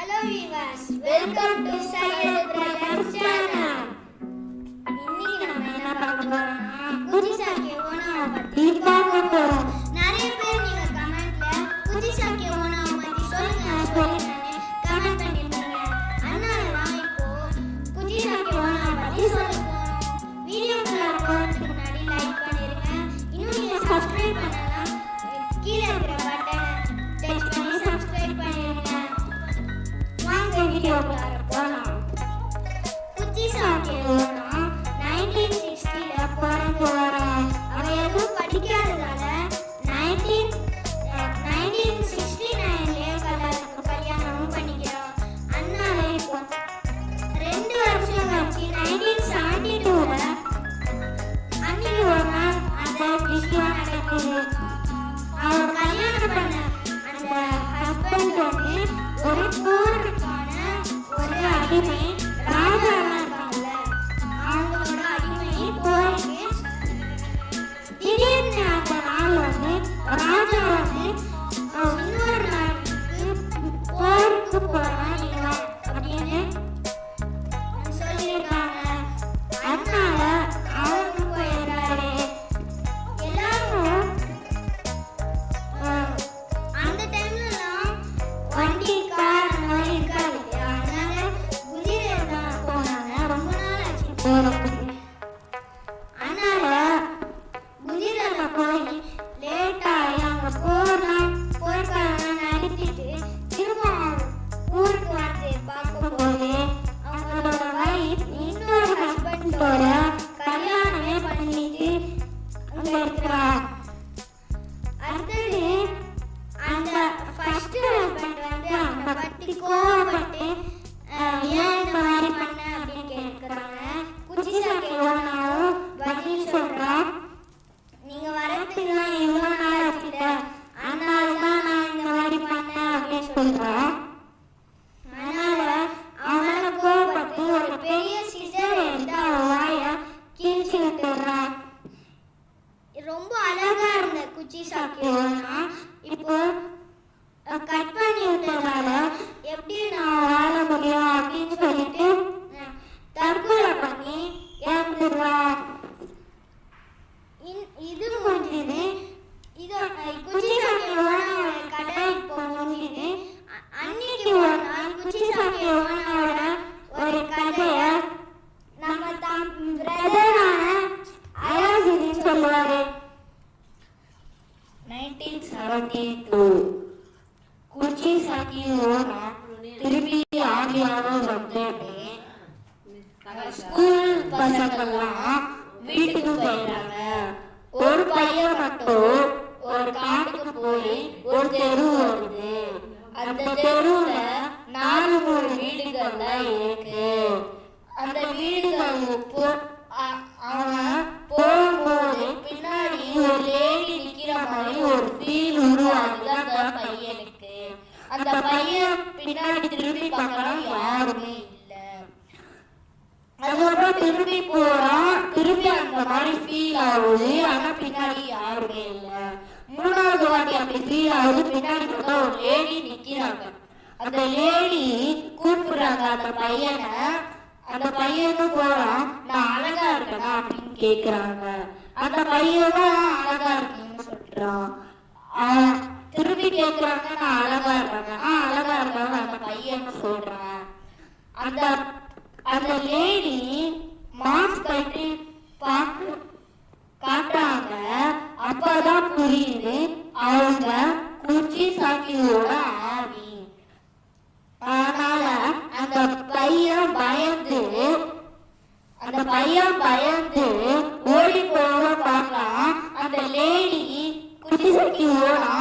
Hello viewers, welcome to Sayed Brothers channel. இன்னைக்கு நம்ம என்ன பார்க்க போறோம்னா குச்சிசாக்கி ஓணாவை பத்தி பார்க்க போறோம். நிறைய பேர் நீங்க கமெண்ட்ல குச்சிசாக்கி ஓணாவை பத்தி சொல்லுங்க கமெண்ட் பண்ணிருக்கீங்க. அதனால இப்போ குச்சிசாக்கி ஓணாவை பத்தி சொல்ல போறோம். வீடியோக்குள்ள போறதுக்கு முன்னாடி லைக் பண்ணிருங்க. இன்னும் நீங்க சப்ஸ்கிரைப் பண்ணலாம் கீழ இருக்கிற பட்டனை டச் பண்ணி சப்ஸ்கிரைப் பண்ணிருங்க. வீடியோக்குள்ள போலாம். குச்சிசாக்கி ஓணா 1960ல பிறந்து வரான். அவன் எதுவும் படிக்காததால 1969லே கல்யாணம் பண்ணிக்கிறான். அதனால இப்போ 2 வருஷம் கழிச்சு 1972ல அன்னைக்கு ஒரு நாள் அந்த விஷயம் நடக்குது. அவன் கல்யாணம் பண்ண அந்த ஹஸ்பண்ட் வந்து ஒரு போருக்கான ஒரு அடிமை ராஜாவா இருக்காங்கல்ல, அவங்களோட அடிமை போருக்கு திடீர்னு அந்த நாள் வந்து ராஜா வந்து இன்னொரு நாட்டுக்கு போருக்கு போறாங்க அப்படின்னு சொல்லியிருக்காங்க. அதனால அவருக்கு போயிடுறாரு. எல்லாரும் அந்த டைம்லலாம் வண்டி கார் அந்த மாதிரி இருக்காது. அதனால குதிரை தான் போனாங்க. ரொம்ப நாள் ஆச்சு போறதுக்கு. அதனால குதிரைல போய் லேட்டாகி அவங்க போர்க்காரங்க நடத்திட்டு திரும்ப ஊருக்கு வந்து பார்க்கும்போது அவங்களோட வைஃப் இன்னொரு ஹஸ்பண்டோட கல்யாணமே பண்ணிட்டு அங்க இருக்கிறா. அடுத்தது அந்த ஃபர்ஸ்ட் ஹஸ்பண்ட் வந்து அவங்க பத்தி கோவப்பட்டு ஏன் இந்த மாதிரி பண்ண அப்படின்னு கேட்குறாங்க. குச்சிசாக்கி ஓணாவும் பதில் சொல்றா, நீங்க வரத்துக்குலாம் எவ்வளோ நாள் ஆச்சுல, அதனால தான் நான் இந்த மாதிரி பண்ணேன் அப்படின்னு சொல்றா. அதனால அவனால கோவப்பட்டு ஒரு பெரிய சிசர் எடுத்து அவன் வாய கிழிச்சு விட்டுறா. ரொம்ப அழகா இருந்த குச்சிசாக்கி ஓணா இப்போ கட் பண்ணி விட்டதால எப்படி நான் வாழ முடியும் அப்படின்னு சொல்லிட்டு தற்கொலை பண்ணி இறந்துடுவா. இது முடிஞ்சது. இது குச்சிசாக்கி ஓணாவோட கதை இப்போ முடிஞ்சது. அன்னைக்கு ஒரு நாள் குச்சிசாக்கி ஓணாவோட ஒரு கதைய நம்ம பிரதரான அழகிரின்னு சொல்லுவாரு. 1972 குச்சிசாக்கி ஓணா திரும்பி ஆந்தியாவை வந்தோடனே ஸ்கூல் பசங்கள்லாம் வீட்டுக்கு போயிடுறாங்க. ஒரு பையன் மட்டும் ஒரு காட்டுக்கு போய் ஒரு தெரு வருது. அந்த தெருவுல 4 வீடுகள்லாம் இருக்கு. அந்த வீடுகளுக்கு அவன் போகும்போது பின்னாடி ஒரு லேடி நிக்கிற மாதிரி ஒரு ஃபீல் உருவாகுது அந்த பையனுக்கு. அந்த பையன் பின்னாடி திரும்பி பார்க்கலாம், யாருமே இல்ல. அதுக்கப்புறம் திரும்பி போறான், திரும்பி அந்த மாதிரி ஃபீல் ஆகுது, ஆனா பின்னாடி யாருமே இல்ல. 3வது வாட்டி அப்படி ஃபீல் ஆகுது, பின்னாடி பார்த்தா ஒரு லேடி நிக்கிறாங்க. அந்த லேடி கூப்பிடுறாங்க அந்த பையனை. அந்த பையனும் போறான், நான் அழகா இருக்கேனா அப்படின்னு கேக்குறாங்க. அந்த பையனும் அழகா இருக்கேன்னு சொல்றான். திரும்பி கேக்குறாங்க, நான் அழகா இருக்கேன். அழகா இருக்காங்க அந்த பையன் சொல்றான். அந்த லேடி மாஸ்க் கட்டி காட்டுறாங்க. அப்பதான் புரியுது அவங்க குச்சிசாக்கியோட ஆவி. அதனால அந்த பையன் பயந்து ஓடி போக பார்க்கலாம். அந்த லேடி குச்சிசாக்கி ஓணா